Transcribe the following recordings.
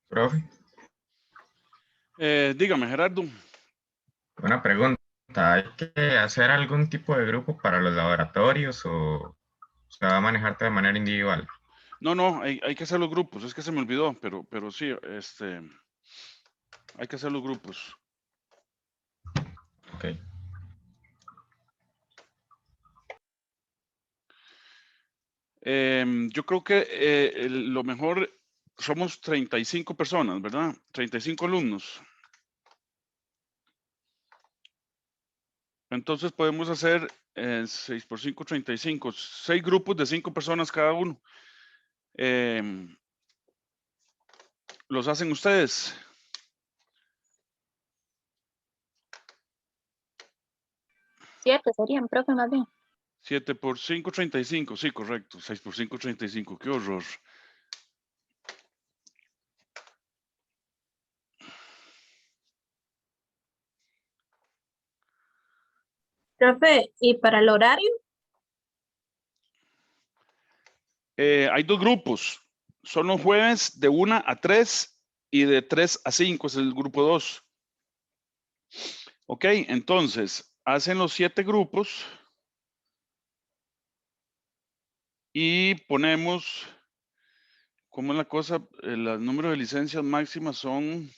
Profe, Dígame, Gerardo. una pregunta. ¿Hay que hacer algún tipo de grupo para los laboratorios o se va a manejar de manera individual? No, hay que hacer los grupos. Es que se me olvidó, pero sí, hay que hacer los grupos. Ok. Yo creo que lo mejor somos 35 personas, ¿verdad? 35 alumnos. Entonces podemos hacer 6 por 5, 35. 6 grupos de 5 personas cada uno. ¿Los hacen ustedes? 7 serían, profe, más bien. 7 por 5, 35. Sí, correcto. 6 por 5, 35. Qué horror. Profe, ¿y para el horario? Hay dos grupos. Son los jueves de 1 a 3 y de 3 a 5 es el grupo 2. Ok, entonces hacen los 7 grupos y ponemos, ¿cómo es la cosa? El número de licencias máximas son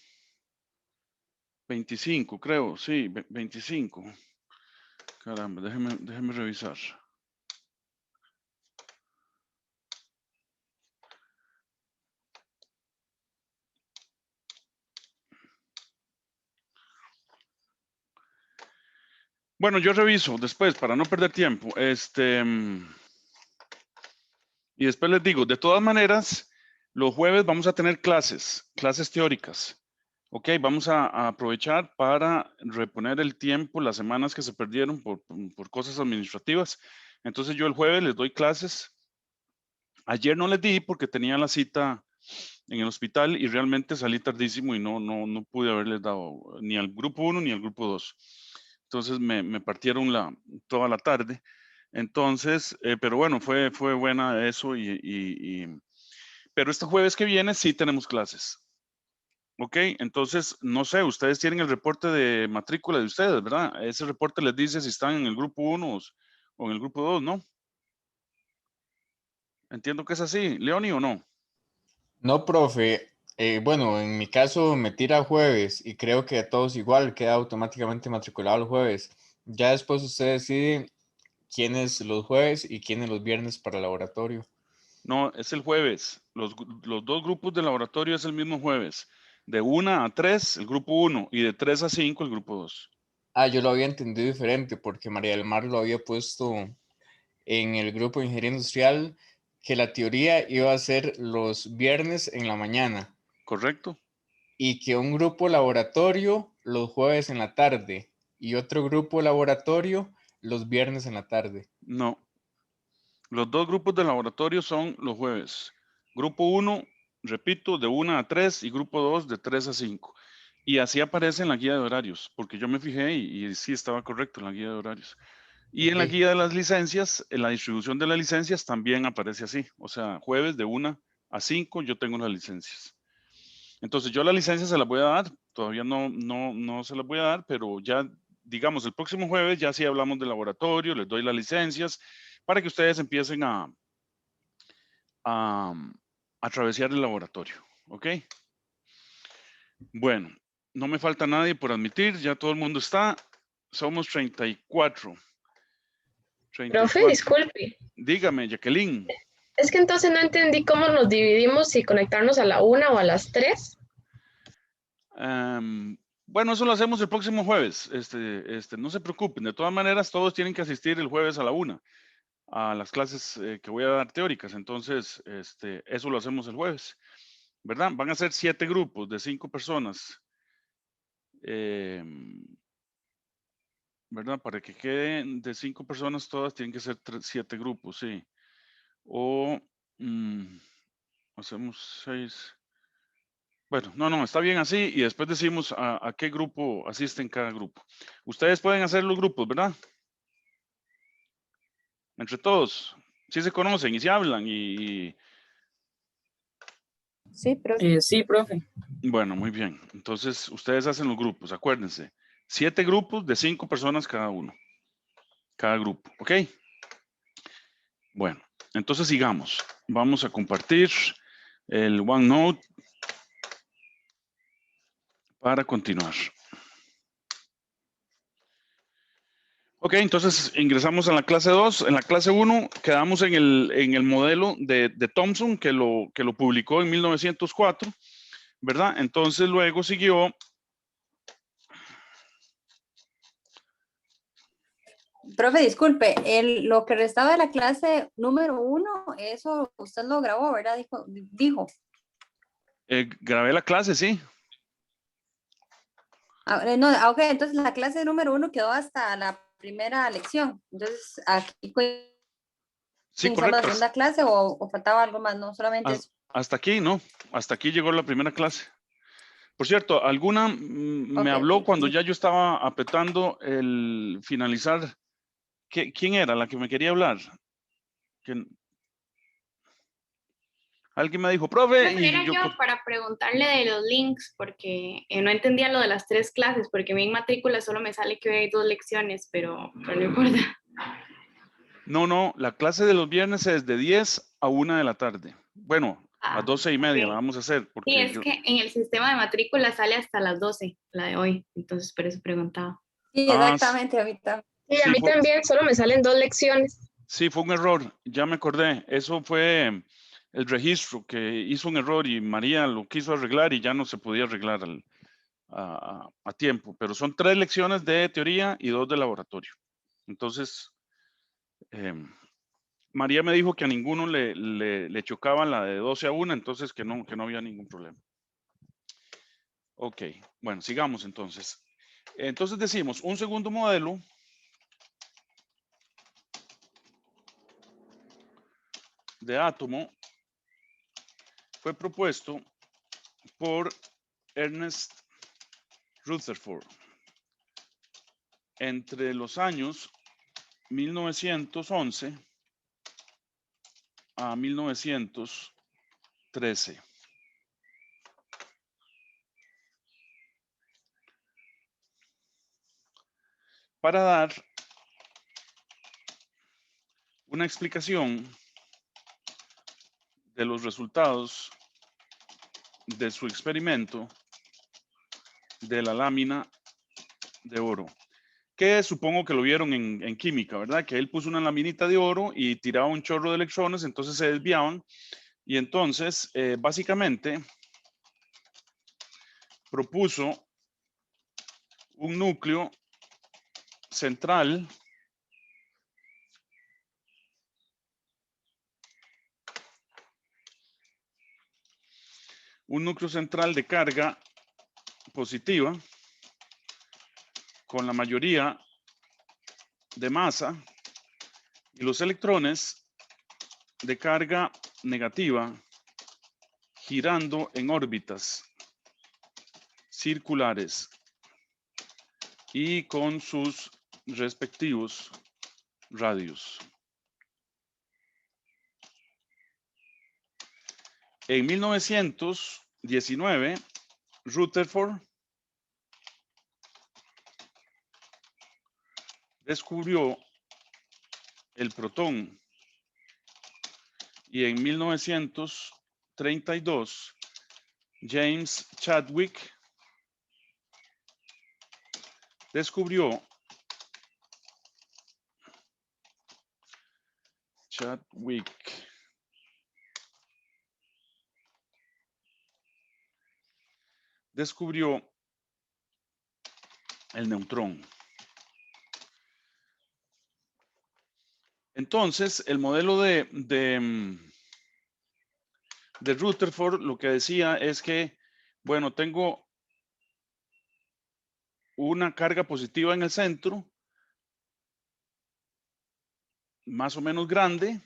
25, creo. Sí, 25. Caramba, déjeme revisar. Bueno, yo reviso después para no perder tiempo. Y después les digo, de todas maneras, los jueves vamos a tener clases teóricas. Ok, vamos a aprovechar para reponer el tiempo, las semanas que se perdieron por cosas administrativas. Entonces yo el jueves les doy clases. Ayer no les di porque tenía la cita en el hospital y realmente salí tardísimo y no pude haberles dado ni al grupo 1 ni al grupo 2. Entonces me partieron toda la tarde. Entonces, pero bueno, fue buena eso pero este jueves que viene sí tenemos clases. Ok, entonces, no sé, ustedes tienen el reporte de matrícula de ustedes, ¿verdad? Ese reporte les dice si están en el grupo 1 o en el grupo 2, ¿no? Entiendo que es así. ¿Leoni o no? No, profe. Bueno, en mi caso me tira jueves y creo que a todos igual queda automáticamente matriculado el jueves. Ya después usted decide quiénes los jueves y quiénes los viernes para el laboratorio. No, es el jueves. Los dos grupos de laboratorio es el mismo jueves. De 1 a 3, el grupo 1, y de 3 a 5, el grupo 2. Ah, yo lo había entendido diferente porque María del Mar lo había puesto en el grupo de ingeniería industrial que la teoría iba a ser los viernes en la mañana ¿Correcto? y que un grupo laboratorio los jueves en la tarde y otro grupo laboratorio los viernes en la tarde. No. Los dos grupos de laboratorio son los jueves. Grupo 1, repito, de 1 a 3 y grupo 2 de 3 a 5. Y así aparece en la guía de horarios, porque yo me fijé y sí estaba correcto en la guía de horarios. Y en Ok, la guía de las licencias, en la distribución de las licencias también aparece así. O sea, jueves de 1 a 5 yo tengo las licencias. Entonces yo la licencia se la voy a dar, todavía no se las voy a dar, pero ya, digamos, el próximo jueves ya sí hablamos de laboratorio, les doy las licencias para que ustedes empiecen a, a travesear el laboratorio, ¿ok? Bueno, no me falta nadie por admitir, ya todo el mundo está, somos 34. Profe, 34. disculpe. Dígame, Jacqueline. Es que entonces no entendí cómo nos dividimos, si conectarnos a la 1 o a las 3. Bueno, eso lo hacemos el próximo jueves. No se preocupen. De todas maneras, todos tienen que asistir el jueves a la 1 a las clases que voy a dar teóricas. Entonces, eso lo hacemos el jueves, ¿verdad? Van a ser 7 grupos de 5 personas, em, ¿verdad? Para que queden de 5 personas, todas tienen que ser 7 grupos, sí. O hacemos 6. Bueno, no, está bien así y después decimos a qué grupo asisten cada grupo. Ustedes pueden hacer los grupos, ¿verdad? Entre todos, sí se conocen y se hablan Sí, profe. Sí, profe. Bueno, muy bien. Entonces, ustedes hacen los grupos, acuérdense. 7 grupos de 5 personas cada uno. Cada grupo, ¿ok? Bueno, entonces sigamos. Vamos a compartir el OneNote para continuar. Ok, entonces ingresamos a la clase 2. En la clase 1 quedamos en el modelo de Thomson que lo publicó en 1904, ¿verdad? Entonces luego siguió. Profe, disculpe, lo que restaba de la clase número 1, eso usted lo grabó, ¿verdad? Dijo. Grabé la clase, sí. No, ok, entonces la clase número 1 quedó hasta la primera lección. Entonces, aquí Sí, iniciamos la correcto. segunda clase o faltaba algo más, no solamente eso. Hasta aquí, ¿no? Hasta aquí llegó la primera clase. Por cierto, alguna me habló Ok, cuando sí. ya yo estaba apretando el finalizar. ¿Quién era la que me quería hablar? Alguien me dijo, profe, y Era yo para preguntarle de los links, porque no entendía lo de las 3 clases, porque a mí en matrícula solo me sale que hoy hay 2 lecciones, pero no importa. No, la clase de los viernes es de 10 a 1 de la tarde. Bueno, a 12:30 la Ok. vamos a hacer. Sí, Porque es que en el sistema de matrícula sale hasta las 12, la de hoy, entonces por eso preguntaba. Sí, exactamente, ahorita. Y Sí, a mí también solo me salen 2 lecciones. Sí, fue un error, ya me acordé. Eso fue el registro que hizo un error y María lo quiso arreglar y ya no se podía arreglar a tiempo. Pero son 3 lecciones de teoría y 2 de laboratorio. Entonces, María me dijo que a ninguno le chocaba la de 12 a 1, entonces que no había ningún problema. Ok, bueno, sigamos entonces. Entonces decimos, un segundo modelo de átomo fue propuesto por Ernest Rutherford entre los años 1911 a 1913. Para dar una explicación de los resultados de su experimento de la lámina de oro, que supongo que lo vieron en química, ¿verdad? Que él puso una laminita de oro y tiraba un chorro de electrones, entonces se desviaban y entonces básicamente propuso un núcleo central de carga positiva con la mayoría de masa y los electrones de carga negativa girando en órbitas circulares y con sus respectivos radios. En 1919, Rutherford descubrió el protón y en 1932 James Chadwick descubrió el neutrón. Entonces, el modelo de Rutherford lo que decía es que, bueno, tengo una carga positiva en el centro, más o menos grande,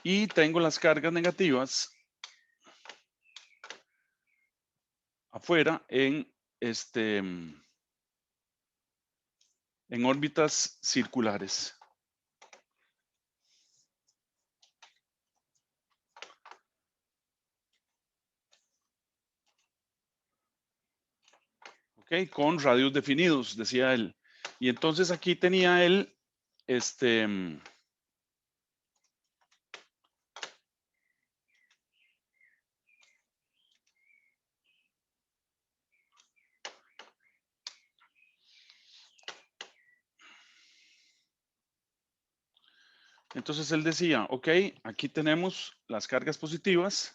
y tengo las cargas negativas afuera en órbitas circulares. Ok, con radios definidos, decía él. Y entonces aquí tenía él, entonces él decía, ok, aquí tenemos las cargas positivas.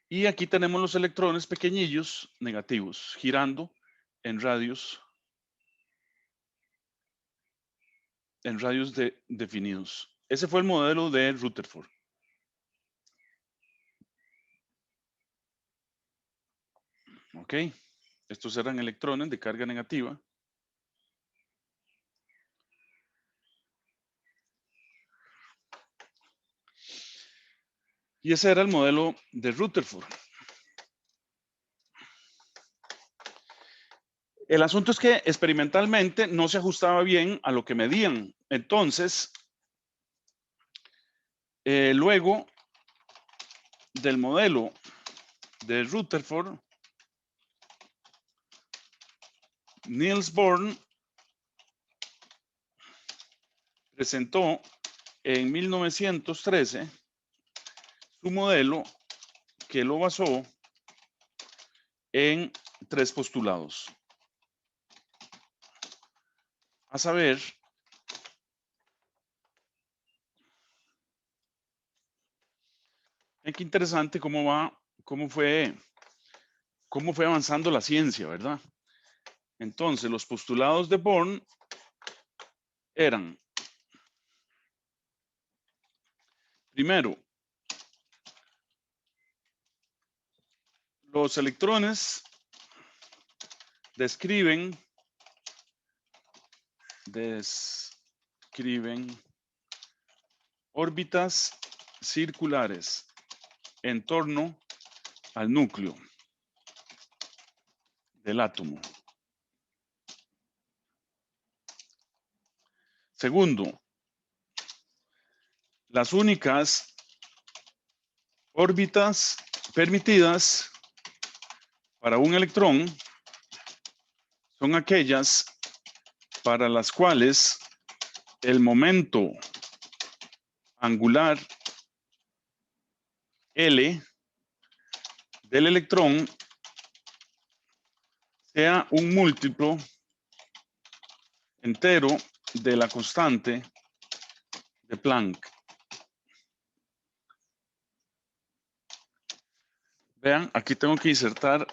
Y aquí tenemos los electrones pequeñillos negativos girando en radios definidos. Ese fue el modelo de Rutherford. Ok, estos eran electrones de carga negativa. Y ese era el modelo de Rutherford. El asunto es que experimentalmente no se ajustaba bien a lo que medían. Entonces, luego del modelo de Rutherford, Niels Bohr presentó en 1913 su modelo que lo basó en 3 postulados. A saber, qué interesante cómo fue avanzando la ciencia, ¿verdad? Entonces, los postulados de Bohr eran, primero, los electrones describen órbitas circulares en torno al núcleo del átomo. Segundo, las únicas órbitas permitidas para un electrón son aquellas para las cuales el momento angular L del electrón sea un múltiplo entero de la constante de Planck. Vean, aquí tengo que insertar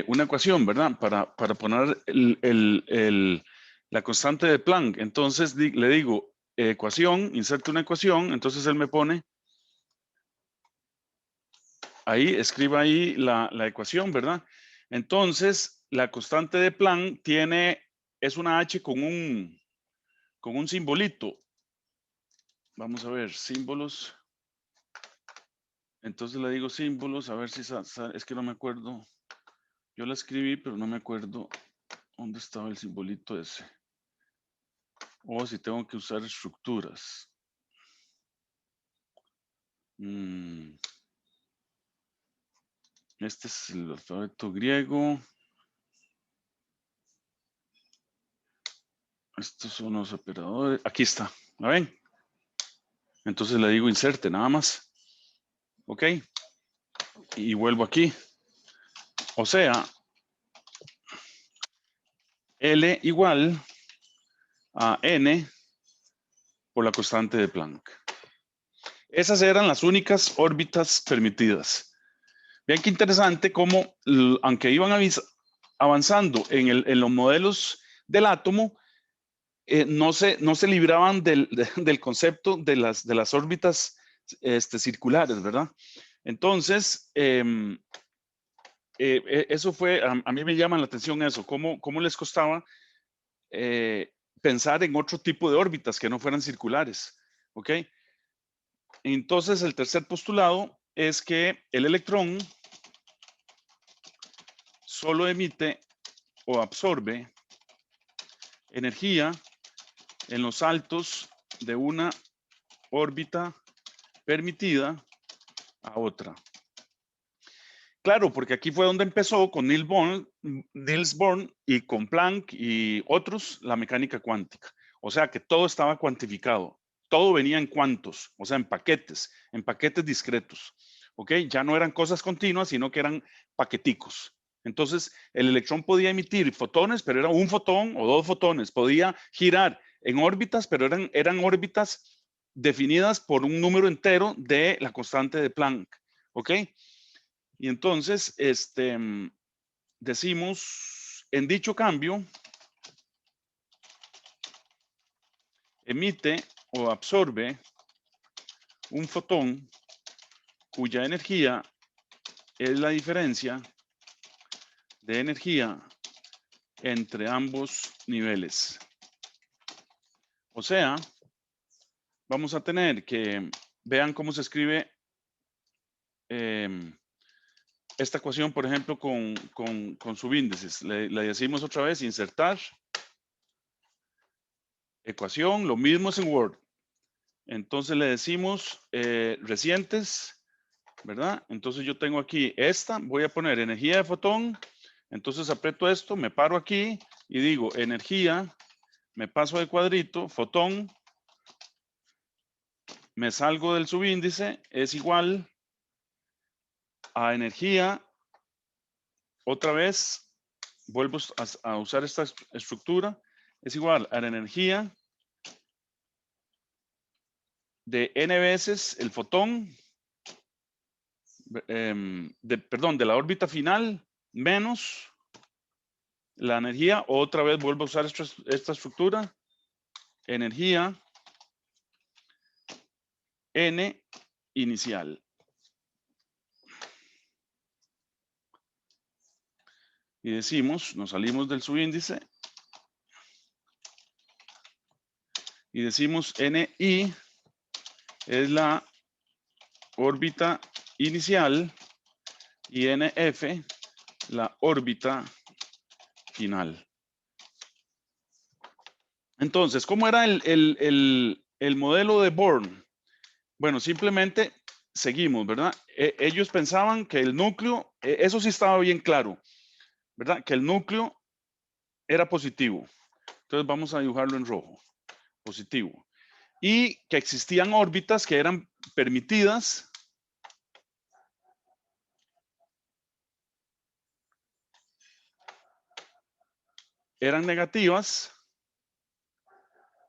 una ecuación, ¿verdad? Para poner la constante de Planck. Entonces le digo ecuación, inserto una ecuación, entonces él me pone ahí, escriba ahí la ecuación, ¿verdad? Entonces, la constante de Planck es una H con un simbolito. Vamos a ver, símbolos. Entonces le digo símbolos, a ver si es que no me acuerdo. Yo la escribí, pero no me acuerdo dónde estaba el simbolito ese. O si tengo que usar estructuras. Este es el alfabeto griego. Estos son los operadores. Aquí está, ¿la ven? Entonces le digo inserte nada más. ¿Ok? Y vuelvo aquí. O sea, L igual a N por la constante de Planck. Esas eran las únicas órbitas permitidas. Vean qué interesante cómo, aunque iban avanzando en los modelos del átomo, no se libraban del concepto de las órbitas circulares, ¿verdad? Entonces, eso fue, a mí me llama la atención eso, cómo les costaba pensar en otro tipo de órbitas que no fueran circulares, ¿ok? Entonces, el tercer postulado es que el electrón solo emite o absorbe energía en los altos de una órbita permitida a otra. Claro, porque aquí fue donde empezó con Niels Bohr y con Planck y otros la mecánica cuántica. O sea que todo estaba cuantificado. Todo venía en cuantos, o sea, en paquetes discretos. ¿Ok? Ya no eran cosas continuas, sino que eran paqueticos. Entonces, el electrón podía emitir fotones, pero era un fotón o dos fotones. Podía girar en órbitas, pero eran órbitas definidas por un número entero de la constante de Planck. ¿Ok? Y entonces, decimos, en dicho cambio, emite o absorbe un fotón cuya energía es la diferencia de energía entre ambos niveles. O sea, vamos a tener que, vean cómo se escribe esta ecuación, por ejemplo, con subíndices. Le decimos otra vez, insertar ecuación, lo mismo es en Word. Entonces le decimos recientes, ¿verdad? Entonces yo tengo aquí esta, voy a poner energía de fotón, entonces aprieto esto, me paro aquí y digo energía, me paso de cuadrito, fotón, me salgo del subíndice, es igual a energía, otra vez, vuelvo a usar esta estructura, es igual a la energía de n veces el fotón, de la órbita final, menos la energía, otra vez vuelvo a usar esta estructura, energía n inicial. Y decimos, nos salimos del subíndice y decimos NI es la órbita inicial y NF la órbita final. Entonces, ¿cómo era el modelo de Born? Bueno, simplemente seguimos, ¿verdad? Ellos pensaban que el núcleo, eso sí estaba bien claro, ¿verdad? Que el núcleo era positivo. Entonces vamos a dibujarlo en rojo, positivo. Y que existían órbitas que eran permitidas eran negativas,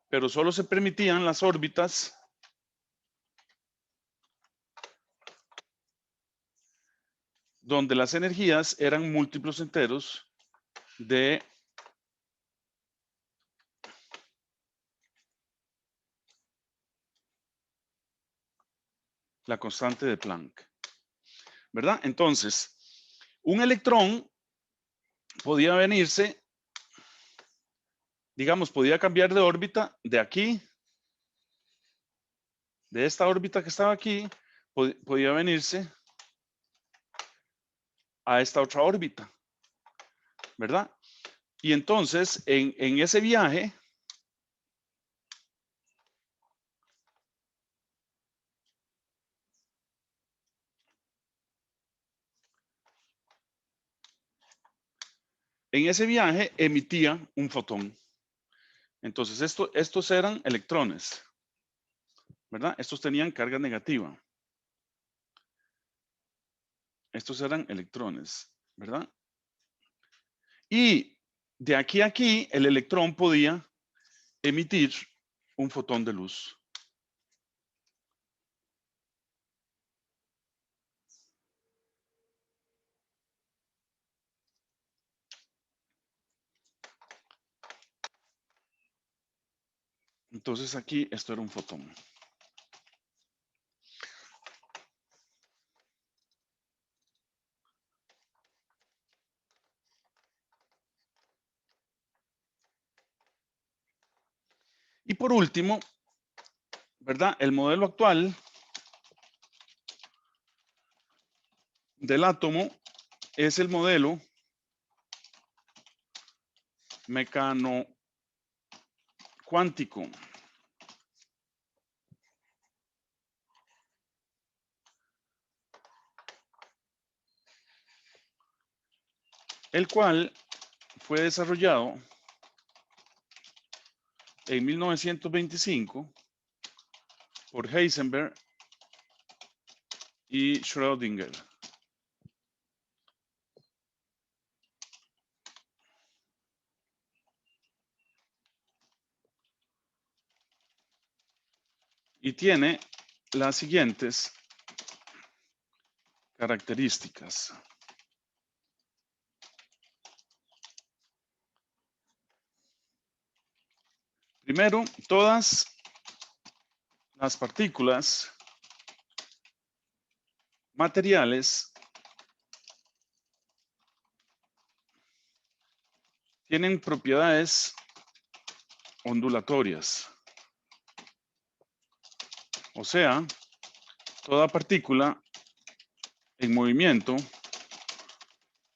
pero solo se permitían las órbitas donde las energías eran múltiplos enteros de la constante de Planck, ¿verdad? Entonces, un electrón podía venirse, digamos, podía cambiar de órbita de aquí, de esta órbita que estaba aquí, podía venirse a esta otra órbita, ¿verdad? Y entonces, en ese viaje, emitía un fotón. Entonces, estos eran electrones, ¿verdad? Estos tenían carga negativa. Estos eran electrones, ¿verdad? Y de aquí a aquí, el electrón podía emitir un fotón de luz. Entonces aquí esto era un fotón. Y por último, ¿verdad? El modelo actual del átomo es el modelo mecano cuántico. el cual fue desarrollado en 1925 por Heisenberg y Schrödinger. Y tiene las siguientes características. Primero, todas las partículas materiales tienen propiedades ondulatorias. O sea, toda partícula en movimiento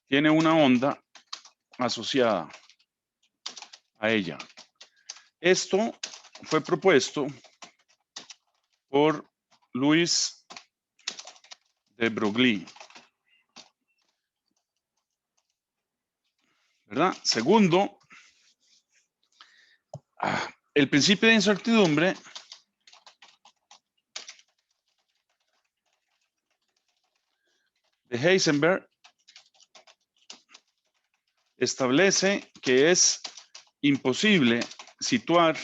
tiene una onda asociada a ella. Esto fue propuesto por Louis de Broglie, ¿verdad? Segundo, el principio de incertidumbre de Heisenberg establece que es imposible situar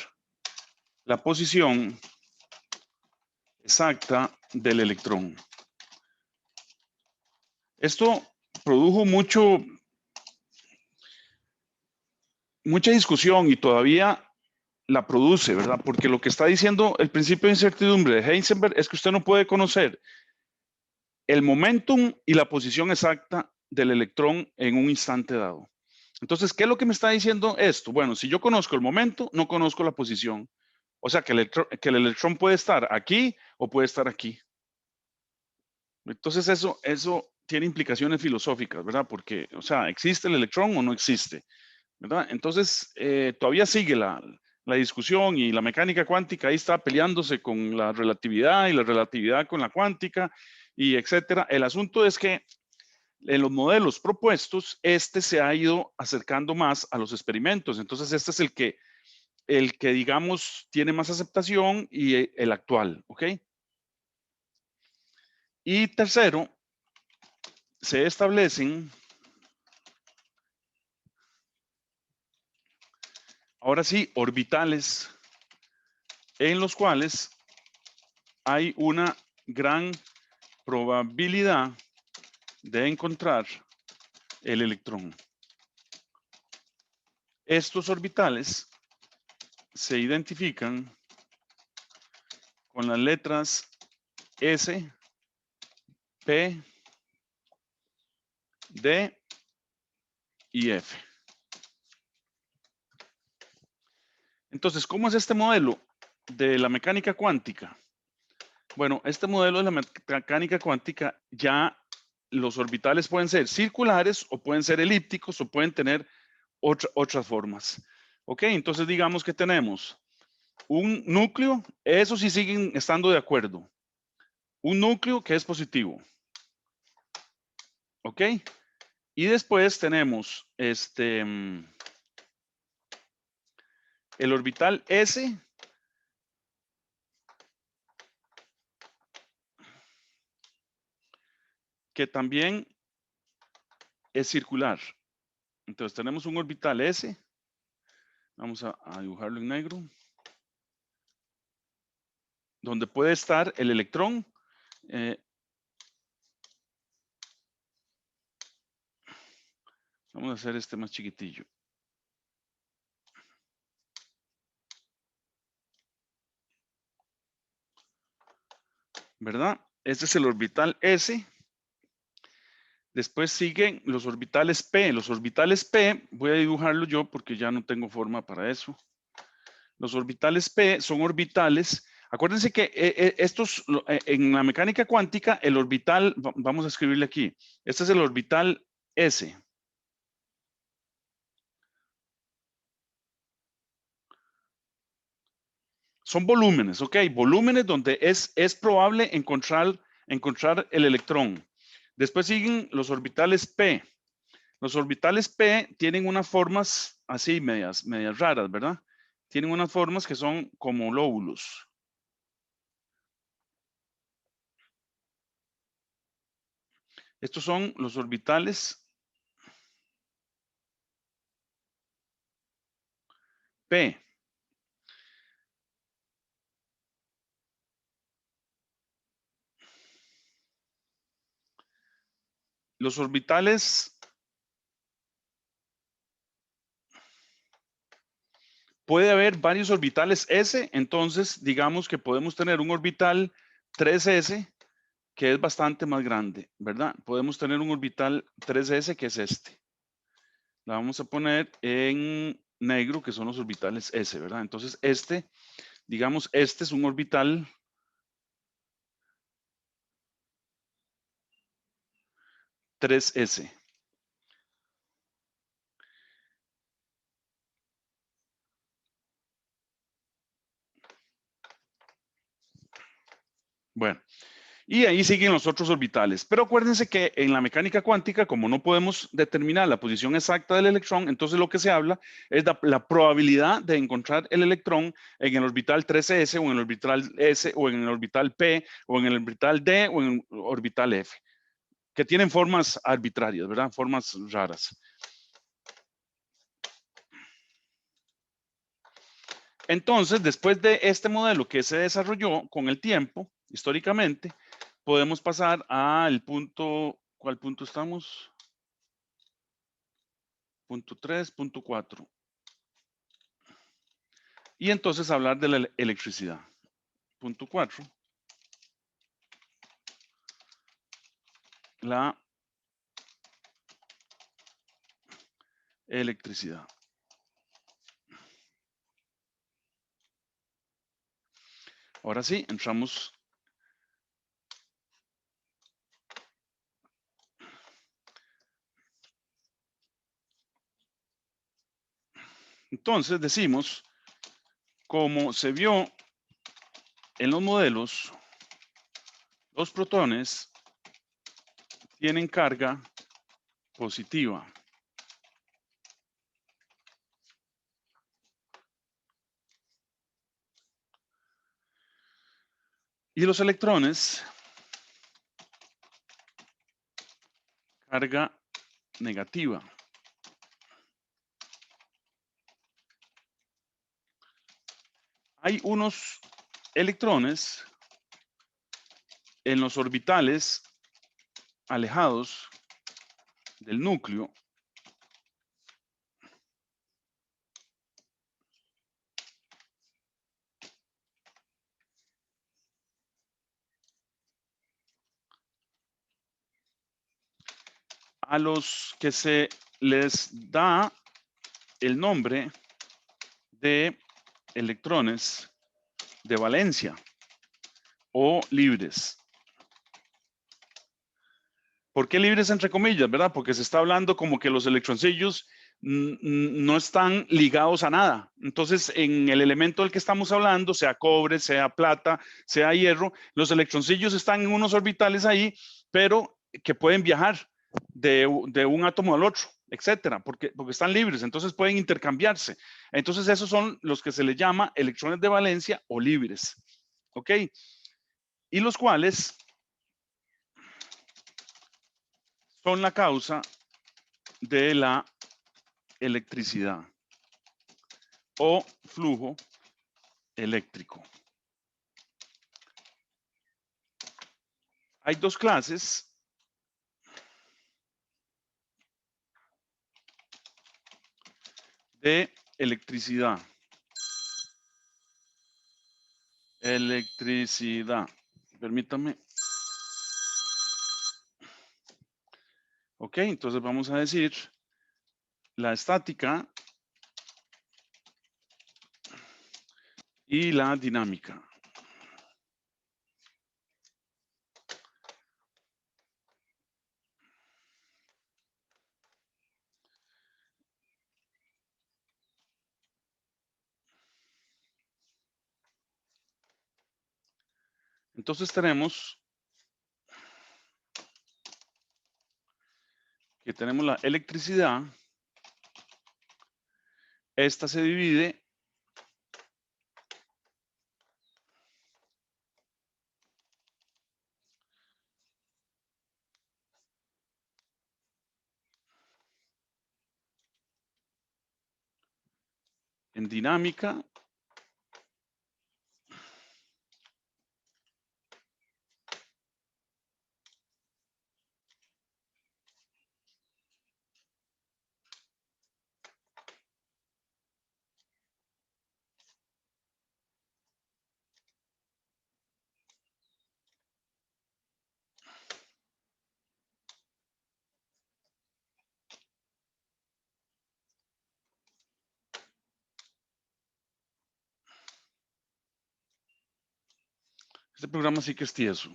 la posición exacta del electrón. Esto produjo mucha discusión y todavía la produce, ¿verdad? Porque lo que está diciendo el principio de incertidumbre de Heisenberg es que usted no puede conocer el momentum y la posición exacta del electrón en un instante dado. Entonces, ¿qué es lo que me está diciendo esto? Bueno, si yo conozco el momento, no conozco la posición. O sea, que el electrón puede estar aquí o puede estar aquí. Entonces, eso tiene implicaciones filosóficas, ¿verdad? Porque, o sea, ¿existe el electrón o no existe? ¿Verdad? Entonces, todavía sigue la discusión y la mecánica cuántica ahí está peleándose con la relatividad y la relatividad con la cuántica y etcétera. El asunto es que en los modelos propuestos, este se ha ido acercando más a los experimentos. Entonces, este es el que digamos, tiene más aceptación y el actual, ¿ok? Y tercero, se establecen, ahora sí, orbitales en los cuales hay una gran probabilidad de encontrar el electrón. Estos orbitales se identifican con las letras S, P, D y F. Entonces, ¿cómo es este modelo de la mecánica cuántica? Bueno, este modelo de la mecánica cuántica, ya los orbitales pueden ser circulares o pueden ser elípticos o pueden tener otras formas. Ok, entonces digamos que tenemos un núcleo, eso sí siguen estando de acuerdo. Un núcleo que es positivo. Ok, y después tenemos el orbital S, que también es circular. Entonces tenemos un orbital S. Vamos a dibujarlo en negro. Donde puede estar el electrón. Vamos a hacer este más chiquitillo. ¿Verdad? Este es el orbital S. Después siguen los orbitales P. Los orbitales P, voy a dibujarlo yo porque ya no tengo forma para eso. Los orbitales P son orbitales. Acuérdense que estos, en la mecánica cuántica, el orbital, vamos a escribirle aquí. Este es el orbital S. Son volúmenes, ¿ok? Volúmenes donde es probable encontrar el electrón. Después siguen los orbitales P. Los orbitales P tienen unas formas así, medias raras, ¿verdad? Tienen unas formas que son como lóbulos. Estos son los orbitales P. Los orbitales puede haber varios orbitales S, entonces digamos que podemos tener un orbital 3S que es bastante más grande, ¿verdad? Podemos tener un orbital 3S que es este. La vamos a poner en negro, que son los orbitales S, ¿verdad? Entonces digamos, este es un orbital 3S. Bueno, y ahí siguen los otros orbitales. Pero acuérdense que en la mecánica cuántica, como no podemos determinar la posición exacta del electrón, entonces lo que se habla es la probabilidad de encontrar el electrón en el orbital 3S o en el orbital S o en el orbital P o en el orbital D o en el orbital F, que tienen formas arbitrarias, ¿verdad? Formas raras. Entonces, después de este modelo que se desarrolló con el tiempo, históricamente, podemos pasar al punto, ¿cuál punto estamos? Punto 3, punto 4. Y entonces hablar de la electricidad. Punto 4. La electricidad. Ahora sí, entramos. Entonces decimos, como se vio en los modelos, los protones tienen carga positiva. Y los electrones, carga negativa. Hay unos electrones en los orbitales alejados del núcleo a los que se les da el nombre de electrones de valencia o libres. ¿Por qué libres entre comillas, verdad? Porque se está hablando como que los electroncillos no están ligados a nada. Entonces, en el elemento del que estamos hablando, sea cobre, sea plata, sea hierro, los electroncillos están en unos orbitales ahí, pero que pueden viajar de un átomo al otro, etcétera, porque están libres, entonces pueden intercambiarse. Entonces, esos son los que se les llama electrones de valencia o libres. ¿Ok? Y los cuales son la causa de la electricidad o flujo eléctrico. Hay dos clases de electricidad. Electricidad. Permítame. Ok, entonces vamos a decir la estática y la dinámica. Entonces tenemos que tenemos la electricidad. Esta se divide en dinámica Este programa sí que es tieso.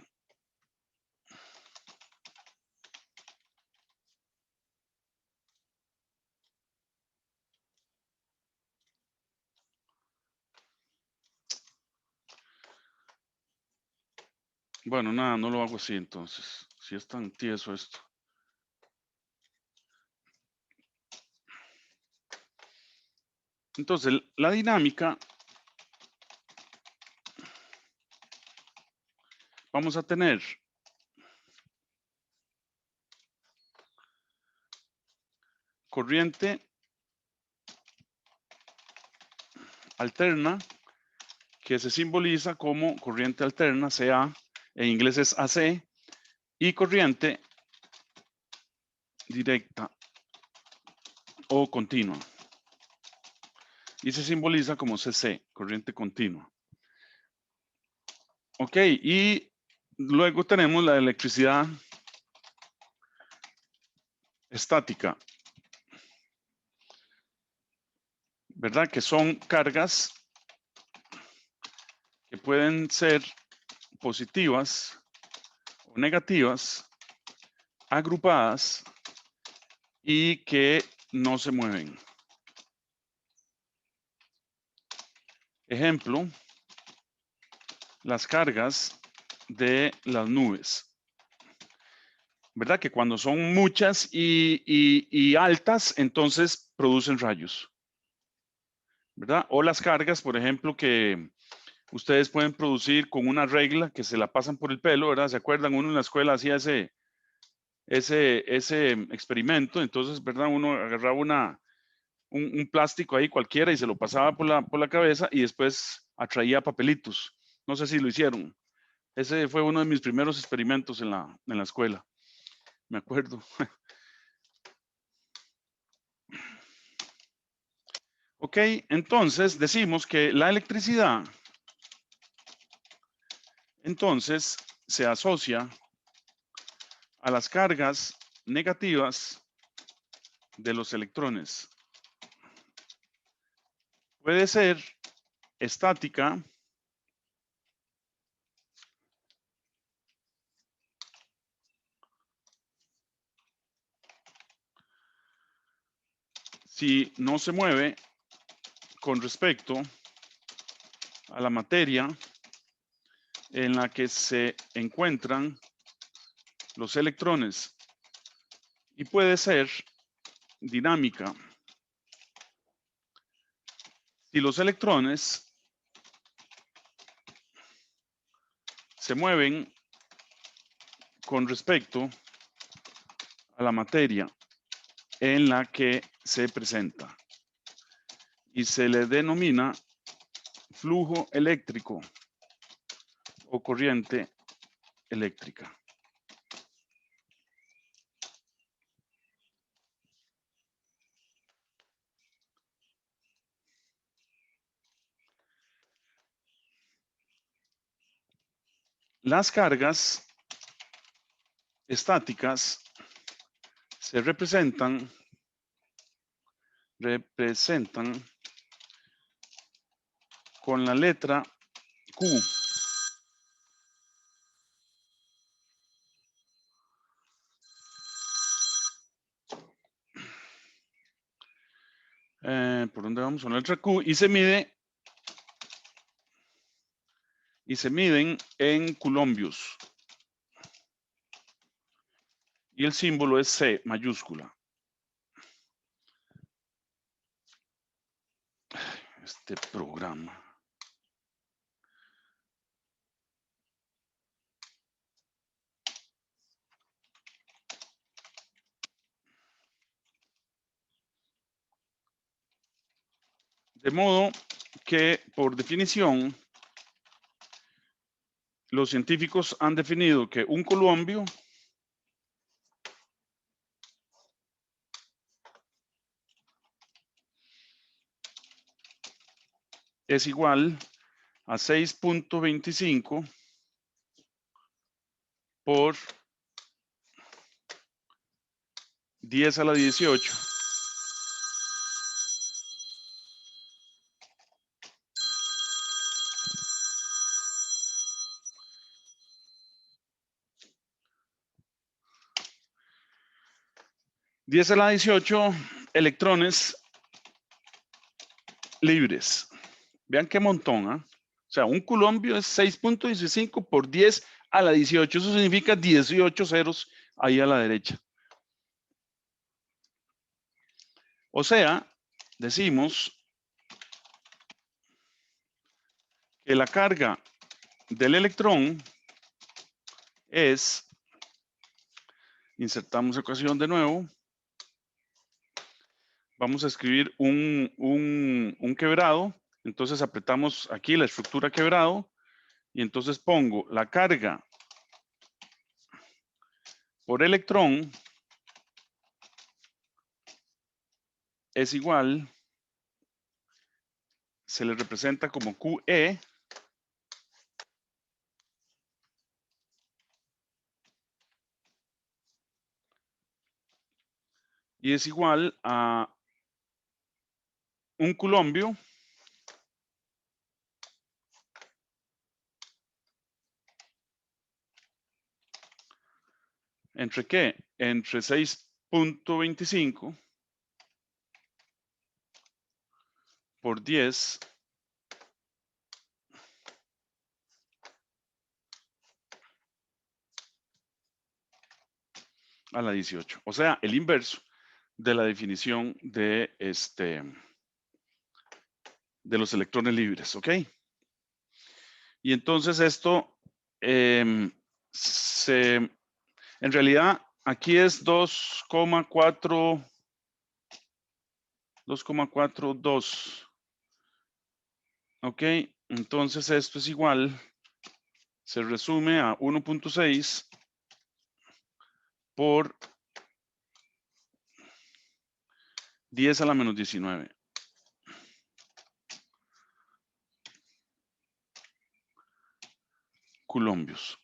Bueno, nada, no lo hago así entonces. Si es tan tieso esto. Entonces, la dinámica, vamos a tener corriente alterna, que se simboliza como corriente alterna, CA, en inglés es AC, y corriente directa o continua. Y se simboliza como CC, corriente continua. Ok, y luego tenemos la electricidad estática, ¿verdad? Que son cargas que pueden ser positivas o negativas, agrupadas y que no se mueven. Ejemplo, las cargas de las nubes. ¿Verdad? Que cuando son muchas y altas, entonces producen rayos. ¿Verdad? O las cargas, por ejemplo, que ustedes pueden producir con una regla que se la pasan por el pelo, ¿verdad? ¿Se acuerdan? Uno en la escuela hacía ese experimento, entonces, ¿verdad? Uno agarraba un plástico ahí cualquiera y se lo pasaba por la cabeza y después atraía papelitos. No sé si lo hicieron. Ese fue uno de mis primeros experimentos en la escuela. Me acuerdo. Ok, entonces decimos que la electricidad entonces se asocia a las cargas negativas de los electrones. Puede ser estática si no se mueve con respecto a la materia en la que se encuentran los electrones, y puede ser dinámica si los electrones se mueven con respecto a la materia en la que se presenta y se le denomina flujo eléctrico o corriente eléctrica. Las cargas estáticas se representan con la letra Q. ¿Por dónde vamos? Con la letra Q y se miden en coulombios. Y el símbolo es C mayúscula. Este programa. De modo que, por definición, los científicos han definido que un columbio es igual a 6.25 por 10 a la 18. Diez a la 18 electrones libres. Vean qué montón, ¿ah? O sea, un columbio es 6.15 por 10 a la 18. Eso significa 18 ceros ahí a la derecha. O sea, decimos que la carga del electrón es, insertamos ecuación de nuevo, vamos a escribir un quebrado, entonces apretamos aquí la estructura quebrado y entonces pongo la carga por electrón es igual, se le representa como QE y es igual a un columbio ¿entre qué? Entre 6.25 por 10 a la 18. O sea, el inverso de la definición de, de los electrones libres, ¿ok? Y entonces esto, en realidad, aquí es 2,42. ¿Ok? Entonces esto es igual, se resume a 1.6 por 10 a la menos 19. Columbios.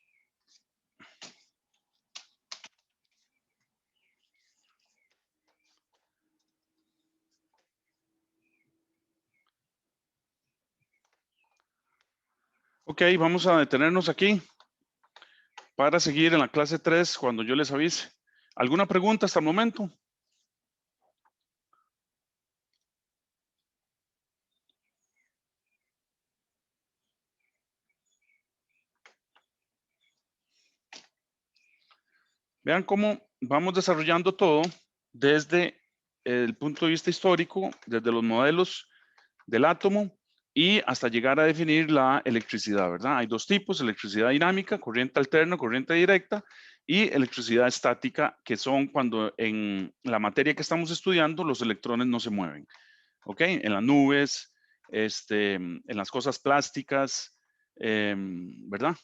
Ok, vamos a detenernos aquí para seguir en la clase 3 cuando yo les avise. ¿Alguna pregunta hasta el momento? Vean cómo vamos desarrollando todo desde el punto de vista histórico, desde los modelos del átomo y hasta llegar a definir la electricidad, ¿verdad? Hay dos tipos, electricidad dinámica, corriente alterna, corriente directa, y electricidad estática, que son cuando en la materia que estamos estudiando los electrones no se mueven, ¿ok? En las nubes, en las cosas plásticas, ¿verdad?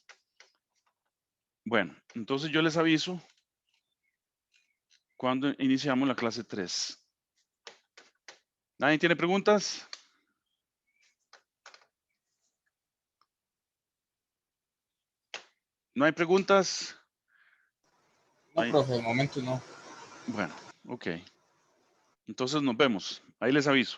Bueno, entonces yo les aviso cuando iniciamos la clase 3. ¿Nadie tiene preguntas? ¿No hay preguntas? No, profe, de momento no. Bueno, ok. Entonces nos vemos. Ahí les aviso.